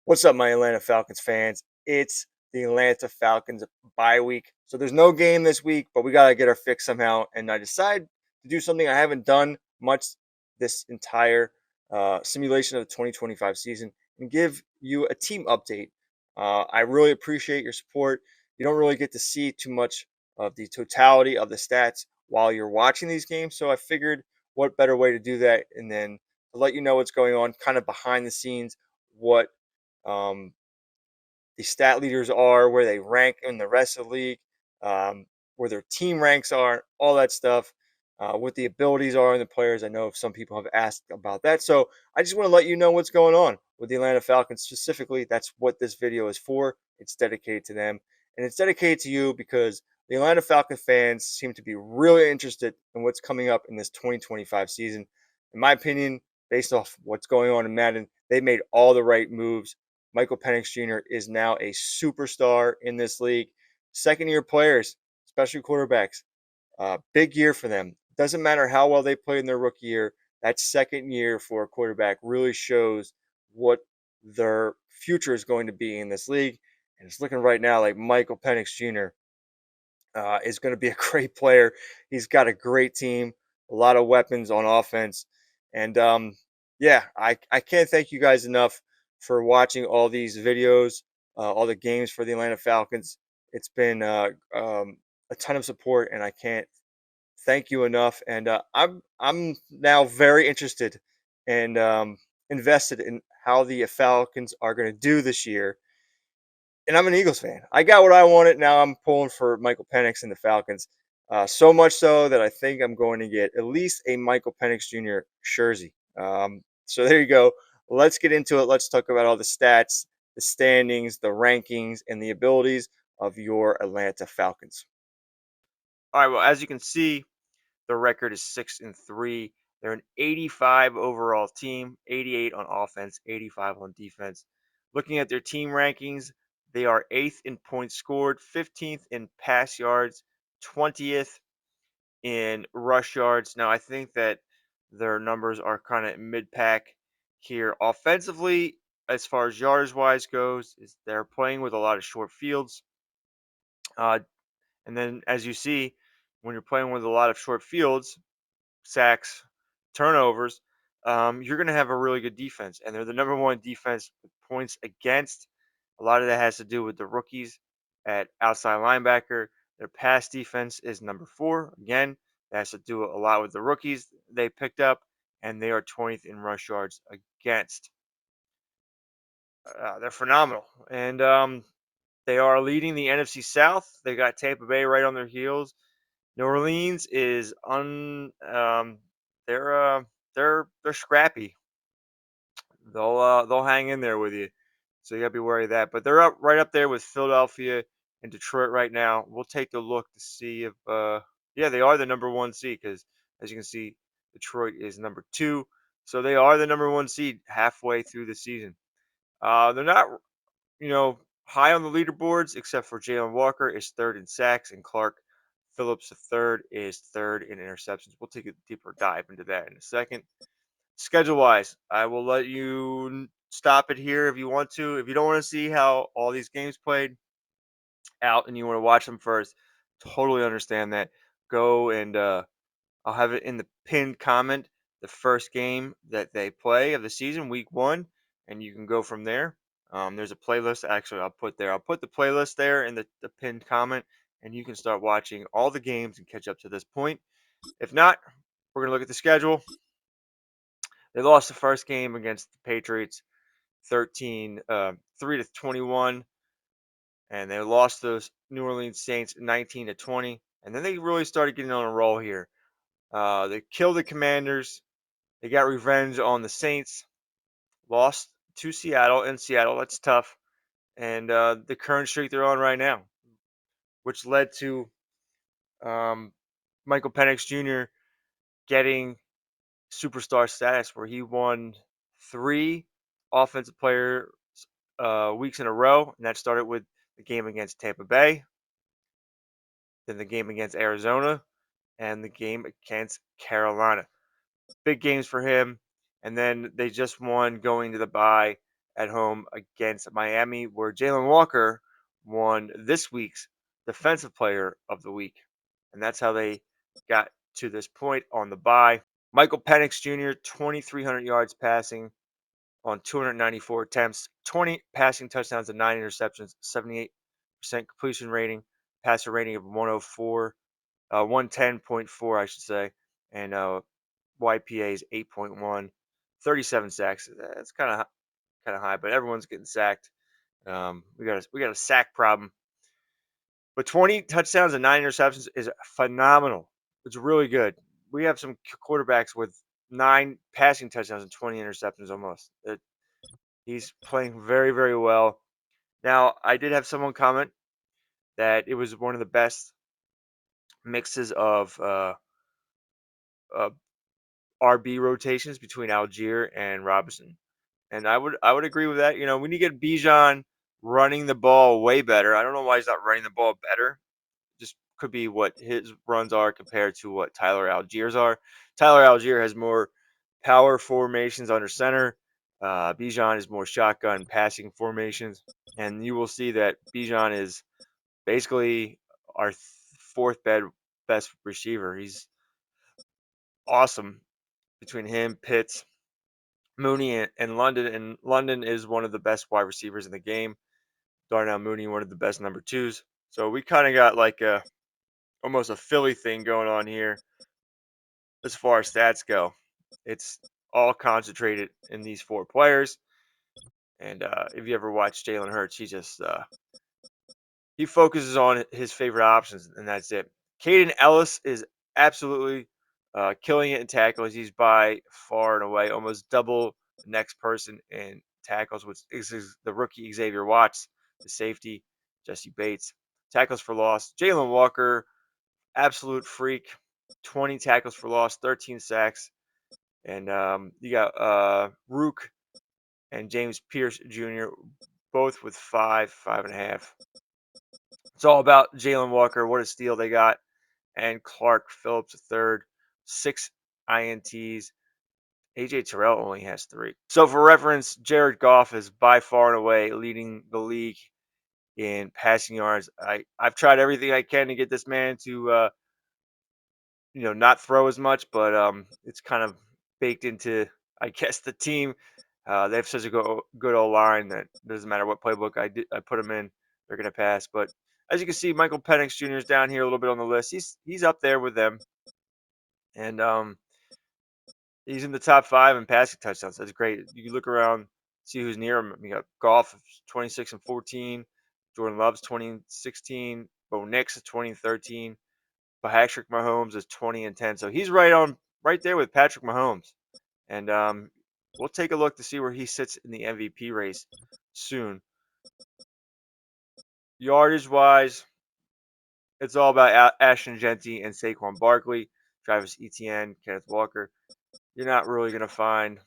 What's up, my Atlanta Falcons fans? It's the Atlanta Falcons bye week. So there's no game this week, but we got to get our fix somehow. And I decided to do something I haven't done much this entire simulation of the 2025 season and give you a team update. I really appreciate your support. You don't really get to see too much of the totality of the stats while you're watching these games. So I figured what better way to do that and then to let you know what's going on kind of behind the scenes, what um, the stat leaders are, where they rank in the rest of the league, um, where their team ranks are, all that stuff, what the abilities are in the players. I know some people have asked about that. So I just want to let you know what's going on with the Atlanta Falcons specifically. That's what this video is for. It's dedicated to them. And it's dedicated to you because the Atlanta Falcon fans seem to be really interested in what's coming up in this 2025 season. In my opinion, based off what's going on in Madden, they made all the right moves. Michael Penix Jr. is now a superstar in this league. Second year players, especially quarterbacks, big year for them. Doesn't matter how well they played in their rookie year, that second year for a quarterback really shows what their future is going to be in this league. And it's looking right now like Michael Penix Jr. Is going to be a great player. He's got a great team, a lot of weapons on offense. And yeah, I can't thank you guys enough for watching all these videos, all the games for the Atlanta Falcons. It's been a ton of support, and I can't thank you enough. And I'm now very interested and invested in how the Falcons are going to do this year. And I'm an Eagles fan. I got what I wanted. Now I'm pulling for Michael Penix and the Falcons. So much so that I think I'm going to get at least a Michael Penix Jr. jersey. So there you go. Let's get into it. Let's talk about all the stats, the standings, the rankings, and the abilities of your Atlanta Falcons. All right. Well, as you can see, the record is 6-3. They're an 85 overall team, 88 on offense, 85 on defense. Looking at their team rankings, they are 8th in points scored, 15th in pass yards, 20th in rush yards. Now, I think that their numbers are kind of mid pack here. Offensively, as far as yards wise goes, is they're playing with a lot of short fields. Uh, and then, as you see, when you're playing with a lot of short fields, sacks, turnovers, you're going to have a really good defense. And they're the number one defense with points against. A lot of that has to do with the rookies at outside linebacker. Their pass defense is number 4. Again, that has to do a lot with the rookies they picked up, and they are 20th in rush yards against. They're phenomenal. And they are leading the NFC South. They got Tampa Bay right on their heels. New Orleans is they're they're scrappy. They'll hang in there with you. So you gotta be worried of that. But they're up right up there with Philadelphia and Detroit right now. We'll take a look to see if yeah, they are the number 1 seed because as you can see, Detroit is number 2. So they are the number 1 seed halfway through the season. They're not, high on the leaderboards except for Jalen Walker is 3rd in sacks and Clark Phillips III is 3rd in interceptions. We'll take a deeper dive into that in a second. Schedule wise, I will let you stop it here if you want to. If you don't want to see how all these games played out and you want to watch them first, totally understand that. Go and I'll have it in the pinned comment, the first game that they play of the season, week 1, and you can go from there. There's a playlist. Actually, I'll put the playlist there in the pinned comment, and you can start watching all the games and catch up to this point. If not, we're gonna look at the schedule. They lost the first game against the Patriots, 3-21, and they lost those New Orleans Saints 19-20, and then they really started getting on a roll here. They killed the Commanders. They got revenge on the Saints. Lost to Seattle in Seattle. That's tough. And the current streak they're on right now, which led to Michael Penix Jr. getting superstar status, where he won 3 offensive player weeks in a row, and that started with the game against Tampa Bay, then the game against Arizona, and the game against Carolina. Big games for him. And then they just won going to the bye at home against Miami, where Jalen Walker won this week's Defensive Player of the Week. And that's how they got to this point on the bye. Michael Penix Jr., 2,300 yards passing on 294 attempts, 20 passing touchdowns and 9 interceptions, 78% completion rating, passer rating of 104, 110.4, I should say, and YPA is 8.1, 37 sacks. That's kind of high, but everyone's getting sacked. We got a sack problem, but 20 touchdowns and 9 interceptions is phenomenal. It's really good. We have some quarterbacks with 9 passing touchdowns and 20 interceptions almost. He's playing very, very well. Now, I did have someone comment that it was one of the best mixes of uh, RB rotations between Algier and Robinson, and I would agree with that. We need to get Bijan running the ball way better. I don't know why he's not running the ball better. Just could be what his runs are compared to what Tyler Algier's are. Tyler Algier has more power formations under center. Bijan is more shotgun passing formations, and you will see that Bijan is basically our fourth best receiver. He's awesome between him, Pitts, Mooney, and London. And London is one of the best wide receivers in the game. Darnell Mooney, one of the best number twos. So we kind of got like almost a Philly thing going on here as far as stats go. It's all concentrated in these four players. And if you ever watch Jalen Hurts, he focuses on his favorite options, and that's it. Caden Ellis is absolutely killing it in tackles. He's by far and away almost double the next person in tackles, which is the rookie Xavier Watts, the safety Jesse Bates. Tackles for loss, Jalen Walker, absolute freak, 20 tackles for loss, 13 sacks, and you got Rook and James Pierce Jr. both with 5.5. It's all about Jalen Walker. What a steal they got. And Clark Phillips III, 6 INTs. AJ Terrell only has 3. So for reference, Jared Goff is by far and away leading the league in passing yards. I've tried everything I can to get this man to not throw as much, but it's kind of baked into, I guess, the team. They have such a good old line that it doesn't matter what playbook I put them in, they're going to pass. But as you can see, Michael Penix Jr. is down here a little bit on the list. He's up there with them, and he's in the top 5 in passing touchdowns. That's great. You can look around, see who's near him. You got Goff 26 and 14, Jordan Love's 2016, Bo Nix 2013. Patrick Mahomes is 20 and 10. So he's right there with Patrick Mahomes. And we'll take a look to see where he sits in the MVP race soon. Yardage wise, it's all about Ashton Genty and Saquon Barkley, Travis Etienne, Kenneth Walker. You're not really going to find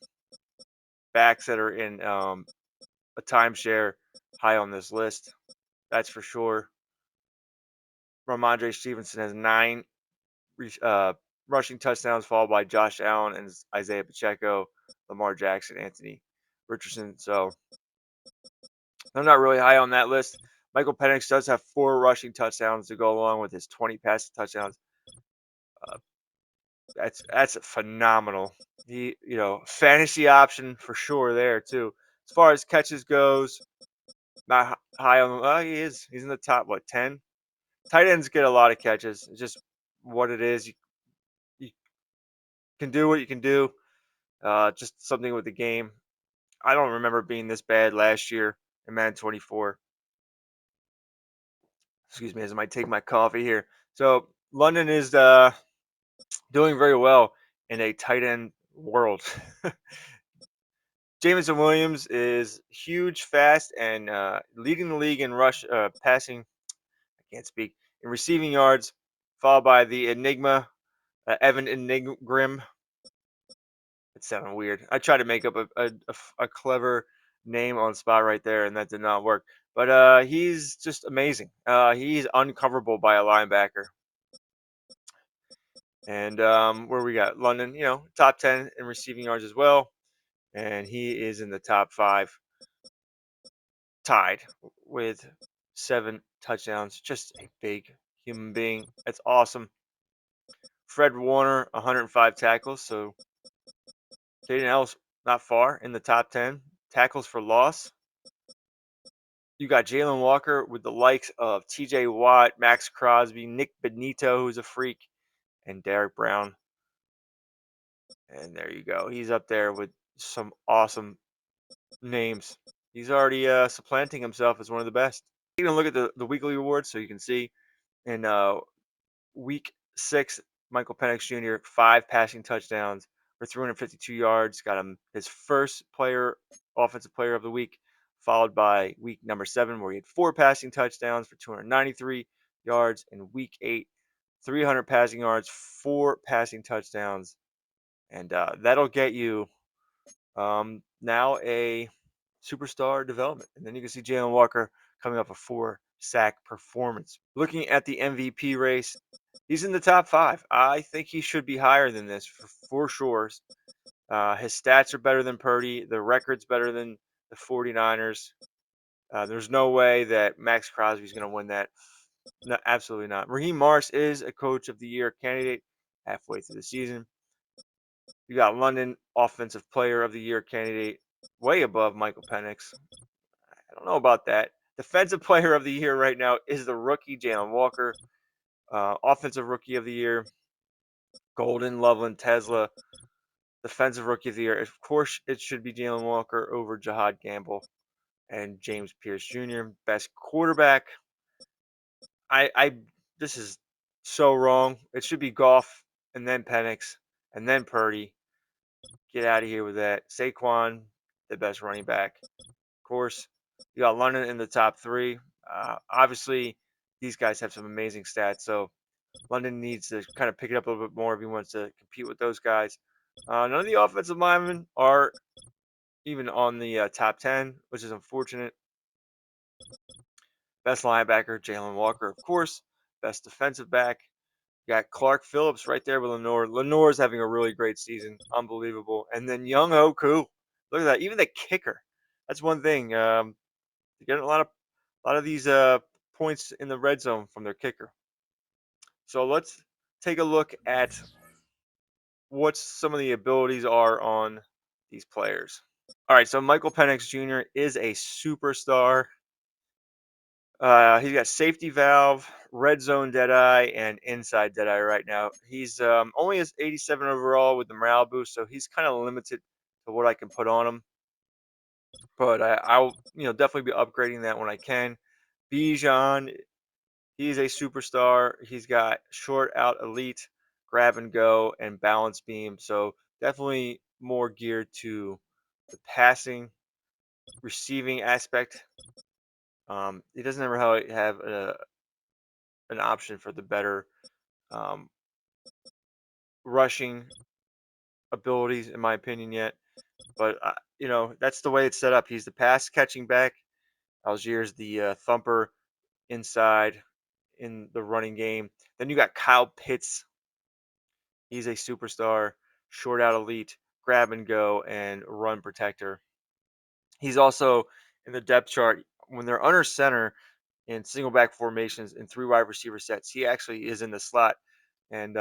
backs that are in a timeshare high on this list. That's for sure. Ramondre Stevenson has 9 rushing touchdowns, followed by Josh Allen and Isaiah Pacheco, Lamar Jackson, Anthony Richardson. So I'm not really high on that list. Michael Penix does have 4 rushing touchdowns to go along with his 20 passing touchdowns. Uh, that's phenomenal. He, fantasy option for sure there too. As far as catches goes, not high on. He is. He's in the top 10. Tight ends get a lot of catches. It's just what it is. You can do what you can do. Just something with the game. I don't remember being this bad last year in Madden 24. Excuse me as I might take my coffee here. So London is doing very well in a tight end world. Jameson Williams is huge, fast, and leading the league in passing. I can't speak in receiving yards, followed by the Enigma, Evan Enigrim. It sounded weird. I tried to make up a clever name on the spot right there, and that did not work. But he's just amazing. He's uncoverable by a linebacker. And where we got London, top 10 in receiving yards as well, and he is in the top 5. tied with 7 touchdowns. Just a big human being. That's awesome. Fred Warner, 105 tackles. So Jaden Ellis not far in the top 10. Tackles for loss. You got Jalen Walker with the likes of TJ Watt, Max Crosby, Nick Benito, who's a freak, and Derek Brown. And there you go. He's up there with some awesome names. He's already supplanting himself as one of the best. You can look at the weekly awards so you can see in week 6, Michael Penix Jr., 5 passing touchdowns for 352 yards. Got him his first offensive player of the week, followed by week number 7, where he had 4 passing touchdowns for 293 yards. In week 8, 300 passing yards, 4 passing touchdowns. And that'll get you now a superstar development. And then you can see Jalen Walker coming up a 4-sack performance. Looking at the MVP race, he's in the top 5. I think he should be higher than this for sure. His stats are better than Purdy. The record's better than the 49ers. There's no way that Max Crosby is going to win that. No, absolutely not. Raheem Morris is a Coach of the Year candidate halfway through the season. You got London Offensive Player of the Year candidate way above Michael Penix. I don't know about that. Defensive Player of the Year right now is the rookie Jalen Walker. Offensive Rookie of the Year, Golden, Loveland, Tesla. Defensive Rookie of the Year, of course, it should be Jalen Walker over Jahad Gamble and James Pierce Jr. Best quarterback. I this is so wrong. It should be Goff and then Penix and then Purdy. Get out of here with that. Saquon, the best running back. Of course, you got London in the top 3. Obviously, these guys have some amazing stats, so London needs to kind of pick it up a little bit more if he wants to compete with those guys. None of the offensive linemen are even on the top 10, which is unfortunate. Best linebacker, Jalen Walker, of course. Best defensive back. You got Clark Phillips right there with Lenore. Lenore's having a really great season. Unbelievable. And then Young Hoku. Look at that. Even the kicker. That's one thing. They're getting a lot of these points in the red zone from their kicker. So let's take a look at what some of the abilities are on these players. All right, so Michael Penix Jr. is a superstar. He's got safety valve, red zone deadeye, and inside deadeye right now. He's only has 87 overall with the morale boost, so he's kind of limited to what I can put on him. But I'll definitely be upgrading that when I can. Bijan, he's a superstar. He's got short out elite, grab and go, and balance beam. So definitely more geared to the passing, receiving aspect. He doesn't ever have an option for the better um, rushing abilities, in my opinion, yet. But that's the way it's set up. He's the pass catching back. Algier's the thumper inside in the running game. Then you got Kyle Pitts. He's a superstar, short out elite, grab and go, and run protector. He's also in the depth chart when they're under center in single back formations in 3 wide receiver sets. He actually is in the slot, and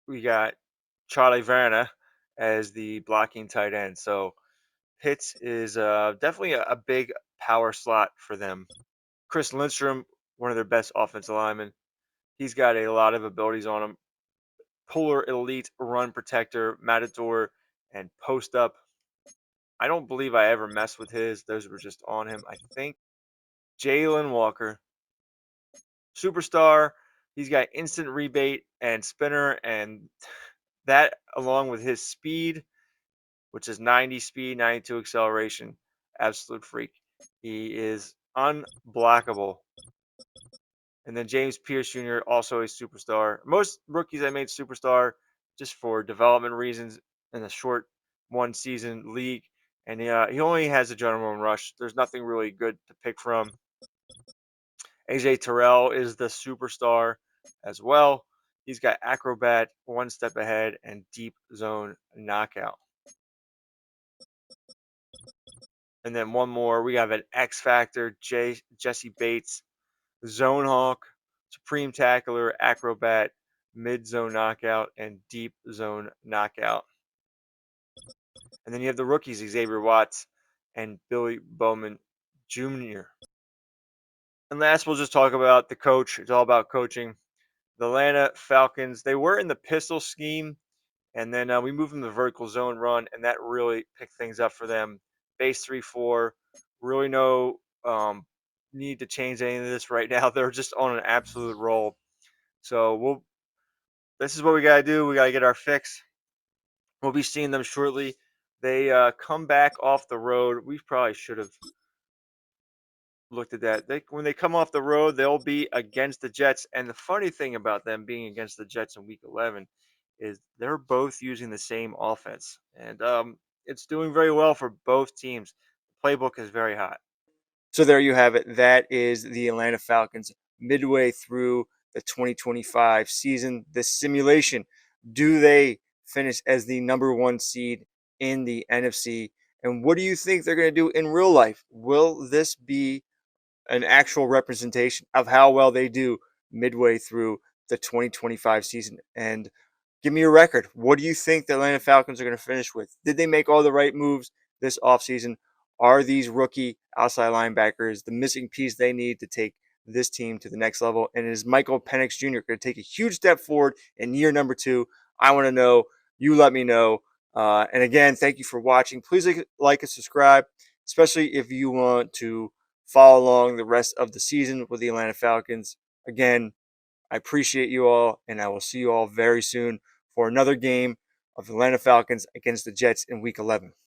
we got Charlie Verna as the blocking tight end. So Pitts is definitely a big power slot for them. Chris Lindstrom, one of their best offensive linemen. He's got a lot of abilities on him. Polar elite run protector, matador, and post up. I don't believe I ever messed with his. Those were just on him, I think. Jalen Walker, superstar. He's got instant rebate and spinner, and that along with his speed, which is 90 speed, 92 acceleration, absolute freak. He is unblockable. And then James Pierce Jr., also a superstar. Most rookies I made superstar just for development reasons in a short 1 season league. And he only has a adrenaline rush. There's nothing really good to pick from. AJ Terrell is the superstar as well. He's got acrobat, 1 step ahead, and deep zone knockout. And then one more, we have an X Factor, Jesse Bates, Zone Hawk, Supreme Tackler, Acrobat, Mid Zone Knockout, and Deep Zone Knockout. And then you have the rookies, Xavier Watts and Billy Bowman Jr. And last, we'll just talk about the coach. It's all about coaching. The Atlanta Falcons, they were in the pistol scheme, and then we moved them to the vertical zone run, and that really picked things up for them. Base 3-4, really no need to change any of this right now. They're just on an absolute roll. So this is what we got to do. We got to get our fix. We'll be seeing them shortly. They come back off the road. We probably should have looked at that. When they come off the road, they'll be against the Jets. And the funny thing about them being against the Jets in Week 11 is they're both using the same offense, and it's doing very well for both teams. The playbook is very hot. So there you have it. That is the Atlanta Falcons midway through the 2025 season. This simulation, do they finish as the number one seed in the NFC? And what do you think they're going to do in real life? Will this be an actual representation of how well they do midway through the 2025 season? And give me a record. What do you think the Atlanta Falcons are going to finish with? Did they make all the right moves this offseason? Are these rookie outside linebackers the missing piece they need to take this team to the next level? And is Michael Penix Jr. going to take a huge step forward in year number 2? I want to know. You let me know. And again, thank you for watching. Please like and subscribe, especially if you want to follow along the rest of the season with the Atlanta Falcons. Again, I appreciate you all, and I will see you all very soon for another game of the Atlanta Falcons against the Jets in Week 11.